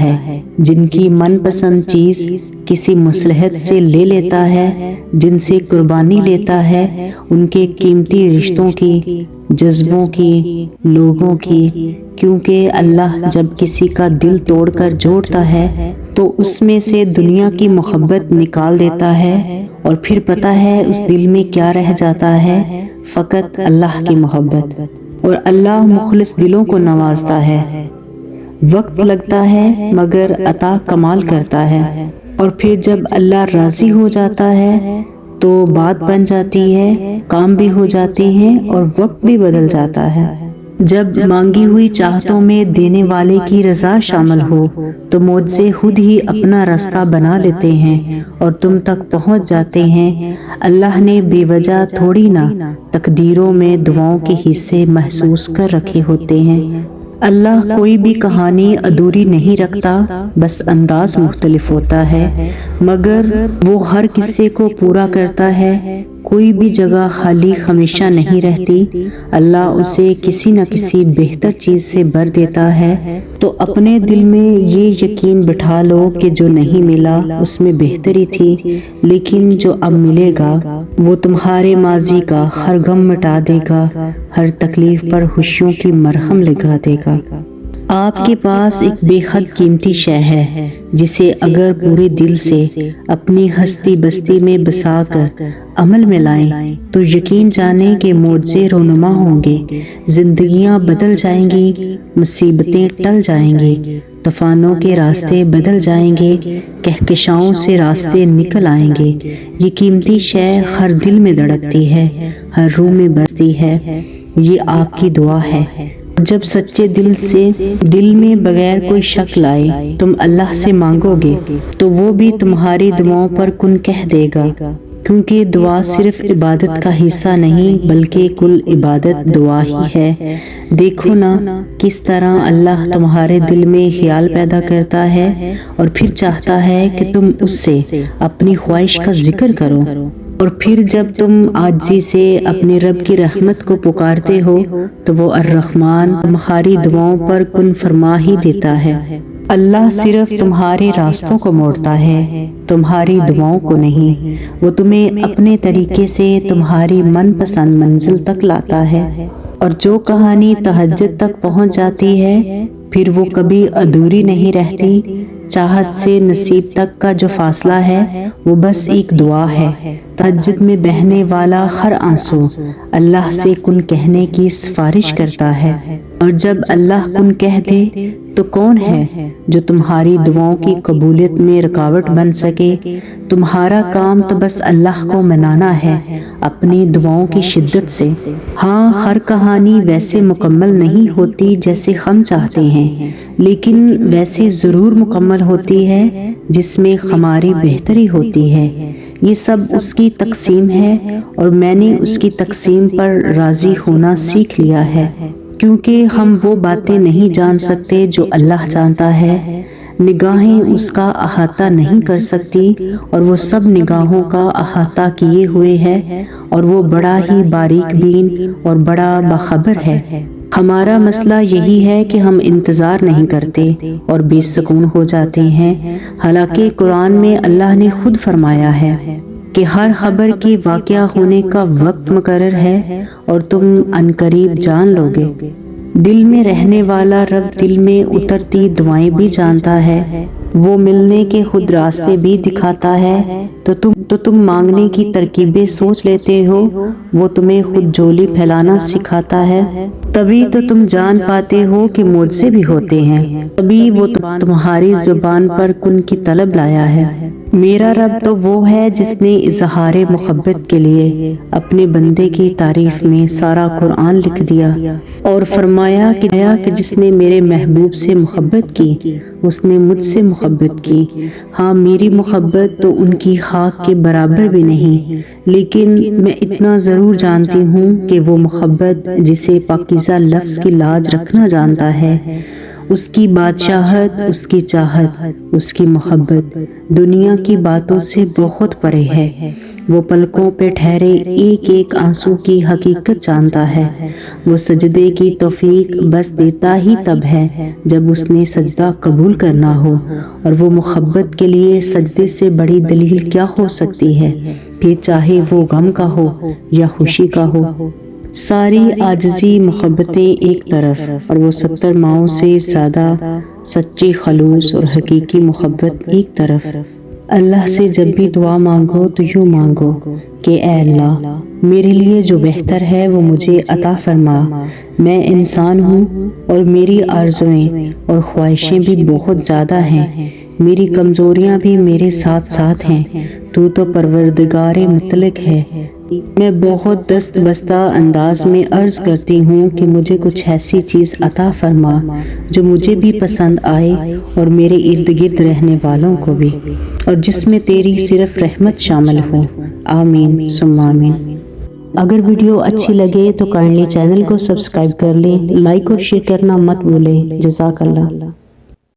ہے، جن کی من پسند چیز کسی مصلحت سے لے لیتا ہے، جن سے قربانی لیتا ہے، ان کے قیمتی رشتوں کی، جذبوں کی، لوگوں کی، کیونکہ اللہ جب کسی کا دل توڑ کر جوڑتا ہے تو اس میں سے دنیا کی محبت نکال دیتا ہے، اور پھر پتہ ہے اس دل میں کیا رہ جاتا ہے، فقط اللہ کی محبت۔ اور اللہ مخلص دلوں کو نوازتا ہے، وقت لگتا ہے مگر عطا کمال کرتا ہے، اور پھر جب اللہ راضی ہو جاتا ہے تو بات بن جاتی ہے، کام بھی ہو جاتے ہیں اور وقت بھی بدل جاتا ہے۔ جب مانگی ہوئی چاہتوں میں دینے والے کی رضا شامل ہو تو معجزے خود ہی اپنا راستہ بنا لیتے ہیں اور تم تک پہنچ جاتے ہیں۔ اللہ نے بے وجہ تھوڑی نہ تقدیروں میں دعاؤں کے حصے محسوس کر رکھے ہوتے ہیں۔ اللہ کوئی بھی کہانی ادھوری نہیں رکھتا، بس انداز مختلف ہوتا ہے، مگر وہ ہر قصے کو پورا کرتا ہے۔ کوئی بھی جگہ خالی ہمیشہ نہیں رہتی، اللہ اسے کسی نہ کسی بہتر چیز سے بھر دیتا ہے۔ تو اپنے دل میں یہ یقین بٹھا لو کہ جو نہیں ملا اس میں بہتری تھی، لیکن جو اب ملے گا وہ تمہارے ماضی کا ہر غم مٹا دے گا، ہر تکلیف پر خوشیوں کی مرہم لگا دے گا۔ آپ کے پاس ایک بے حد قیمتی شے ہے جسے اگر پورے دل سے اپنی ہستی بستی میں بسا کر عمل میں لائیں تو یقین جانیں کہ معجزے رونما ہوں گے، زندگیاں بدل جائیں گی، مصیبتیں ٹل جائیں گی، طوفانوں کے راستے بدل جائیں گے، کہکشاؤں سے راستے نکل آئیں گے۔ یہ قیمتی شے ہر دل میں دھڑکتی ہے، ہر روح میں بستی ہے۔ یہ آپ کی دعا ہے۔ جب سچے دل سے دل میں بغیر کوئی شک لائے تم اللہ سے مانگو گے تو وہ بھی تمہاری دعاؤں پر کن کہہ دے گا، کیونکہ دعا صرف عبادت کا حصہ نہیں بلکہ کل عبادت دعا ہی ہے۔ دیکھو نا کس طرح اللہ تمہارے دل میں خیال پیدا کرتا ہے اور پھر چاہتا ہے کہ تم اس سے اپنی خواہش کا ذکر کرو، اور پھر جب تم عاجزی سے اپنے رب کی رحمت کو پکارتے ہو تو وہ الرحمن تمہاری دعاؤں پر کن فرما ہی دیتا ہے۔ اللہ صرف تمہارے راستوں کو موڑتا ہے، تمہاری دعاؤں کو نہیں۔ وہ تمہیں اپنے طریقے سے تمہاری من پسند منزل تک لاتا ہے، اور جو کہانی تہجد تک پہنچ جاتی ہے پھر وہ کبھی ادھوری نہیں رہتی۔ چاہت سے نصیب تک کا جو فاصلہ ہے وہ بس ایک دعا ہے۔ تہجد میں بہنے والا ہر آنسو اللہ سے کن کہنے کی سفارش کرتا ہے، اور جب اللہ کن کہہ دے تو کون ہے جو تمہاری دعاؤں کی قبولیت میں رکاوٹ بن سکے؟ تمہارا کام تو بس اللہ کو منانا ہے اپنی دعاؤں کی شدت سے۔ ہاں، ہر کہانی ویسے مکمل نہیں ہوتی جیسے ہم چاہتے ہیں، لیکن ویسے ضرور مکمل ہوتی ہے جس میں ہماری بہتری ہوتی ہے۔ یہ سب اس کی تقسیم ہے، اور میں نے اس کی تقسیم پر راضی ہونا سیکھ لیا ہے، کیونکہ ہم وہ باتیں نہیں جان سکتے جو اللہ جانتا ہے۔ نگاہیں اس کا احاطہ نہیں کر سکتی، اور وہ سب نگاہوں کا احاطہ کیے ہوئے ہے، اور وہ بڑا ہی باریک بین اور بڑا باخبر ہے۔ ہمارا مسئلہ یہی ہے کہ ہم انتظار نہیں کرتے اور بے سکون ہو جاتے ہیں، حالانکہ قرآن میں اللہ نے خود فرمایا ہے کہ ہر خبر کی واقعہ ہونے کا وقت مقرر ہے اور تم عنقریب جان لو گے۔ دل میں رہنے والا رب دل میں اترتی دعائیں بھی جانتا ہے، وہ ملنے کے خود راستے بھی دکھاتا ہے۔ تو تم مانگنے کی ترکیبیں سوچ لیتے ہو، وہ تمہیں خود جھولی پھیلانا سکھاتا ہے۔ تبھی تو تم جان پاتے ہو کہ معجزے بھی ہوتے ہیں، تبھی وہ تمہاری زبان پر کن کی طلب لایا ہے۔ میرا رب تو وہ ہے جس نے اظہار محبت کے لیے اپنے بندے کی تعریف میں سارا قرآن لکھ دیا اور فرمایا کہ جس نے میرے محبوب سے محبت کی اس نے مجھ سے محبت کی۔ ہاں، میری محبت تو ان کی خاک کے برابر بھی نہیں، لیکن میں اتنا ضرور جانتی ہوں کہ وہ محبت جسے پاکیزہ لفظ کی لاج رکھنا جانتا ہے، اس کی بادشاہت، اس کی چاہت، اس کی محبت دنیا کی باتوں سے بہت پرے ہے۔ وہ پلکوں پہ ٹھہرے ایک ایک آنسو کی حقیقت جانتا ہے۔ وہ سجدے کی توفیق بس دیتا ہی تب ہے جب اس نے سجدہ قبول کرنا ہو، اور وہ محبت کے لیے سجدے سے بڑی دلیل کیا ہو سکتی ہے، پھر چاہے وہ غم کا ہو یا خوشی کا ہو۔ ساری عاجزی محبتیں ایک طرف اور وہ 70 ماؤں سے زیادہ سچی خلوص اور حقیقی محبت ایک طرف۔ اللہ سے جب بھی دعا مانگو تو یوں مانگو کہ اے اللہ، میرے لیے جو بہتر ہے وہ مجھے عطا فرما۔ میں انسان ہوں اور میری آرزویں اور خواہشیں بھی بہت زیادہ ہیں، میری کمزوریاں بھی میرے ساتھ ساتھ ہیں، تو پروردگار مطلق ہے۔ میں بہت دست بستہ انداز میں عرض کرتی ہوں کہ مجھے کچھ ایسی چیز عطا فرما جو مجھے بھی پسند آئے اور میرے ارد گرد رہنے والوں کو بھی، اور جس میں تیری صرف رحمت شامل ہو۔ آمین ثم آمین۔ اگر ویڈیو اچھی لگے تو کائنڈلی چینل کو سبسکرائب کر لیں، لائک اور شیئر کرنا مت بھولیں۔ جزاک اللہ۔